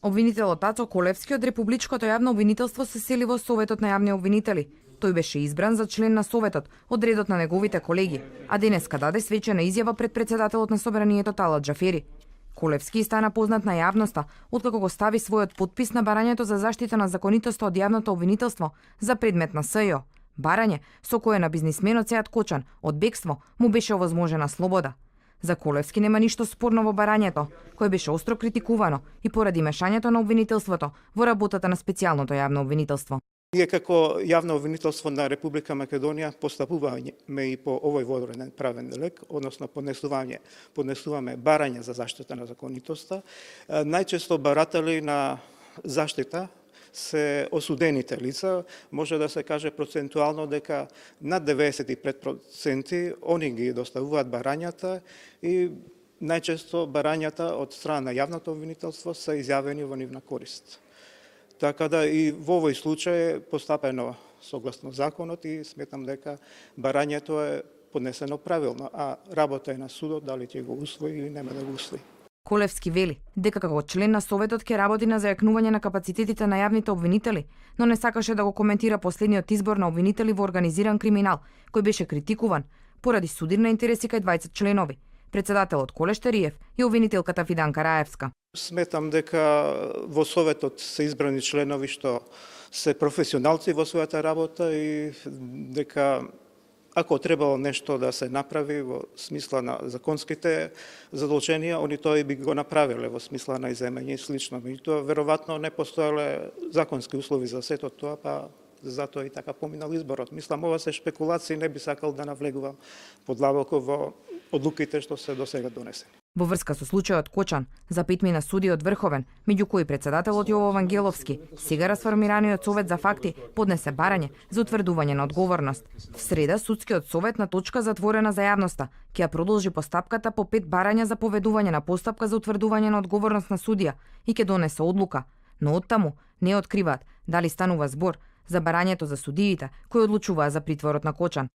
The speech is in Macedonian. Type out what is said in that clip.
Обвинителот Ацо Колевски од Републичкото јавно обвинителство се сели во Советот на јавни обвинители. Тој беше избран за член на Советот од редот на неговите колеги, а денеска даде свечена изјава пред председателот на Собранието Талат Џафери. Колевски стана познат на јавноста откако го стави својот подпис на барањето за заштита на законитоста од јавното обвинителство за предмет на СЈО. Барање со кое на бизнисменот Сеат Кочан од бегство му беше овозможена слобода. За Колевски нема ништо спорно во барањето, кое беше остро критикувано и поради мешањето на обвинителството во работата на специјалното јавно обвинителство. Ние како јавно обвинителство на Република Македонија постапуваме и по овој водорен правен лек, односно поднесуваме барање за заштита на законитоста. Најчесто баратели на заштита се осудените лица, може да се каже процентуално дека над 95% они ги доставуваат барањата и најчесто барањата од страна на јавното обвинителство се изјавени во нивна корист. Така да и во овој случај е постапено согласно законот и сметам дека барањето е поднесено правилно, а работа е на судот дали ќе го усвои или нема да го усвои. Колевски вели дека како член на Советот ќе работи на зајакнување на капацитетите на јавните обвинители, но не сакаше да го коментира последниот избор на обвинители во организиран криминал, кој беше критикуван поради судир на интереси кај двајца членови, председателот Коле Штериев и обвинителката Фиданка Раевска. Сметам дека во Советот се избрани членови што се професионалци во својата работа и дека ако требало нешто да се направи во смисла на законските задолженија, они тоа би го направиле во смисла на иземење и слично. Меѓутоа, веројатно не постоеле законски услови за сето тоа, па затоа и така поминал изборот. Мислам, ова се шпекулации, не би сакал да навлегувам подлабоко во одлуките што се досега донесени. Во врска со случајот Кочан, за 5 мина суди од Врховен, меѓу кои председателот Јово Вангеловски, сега расформираниот Совет за факти поднесе барање за утврдување на одговорност. В среда судскиот совет на точка затворена за јавноста ќе ја продолжи постапката по 5 барања за поведување на постапка за утврдување на одговорност на судија и ќе донесе одлука, но оттаму не откриваат дали станува збор за барањето за судиите кои одлучуваа за притворот на Кочан.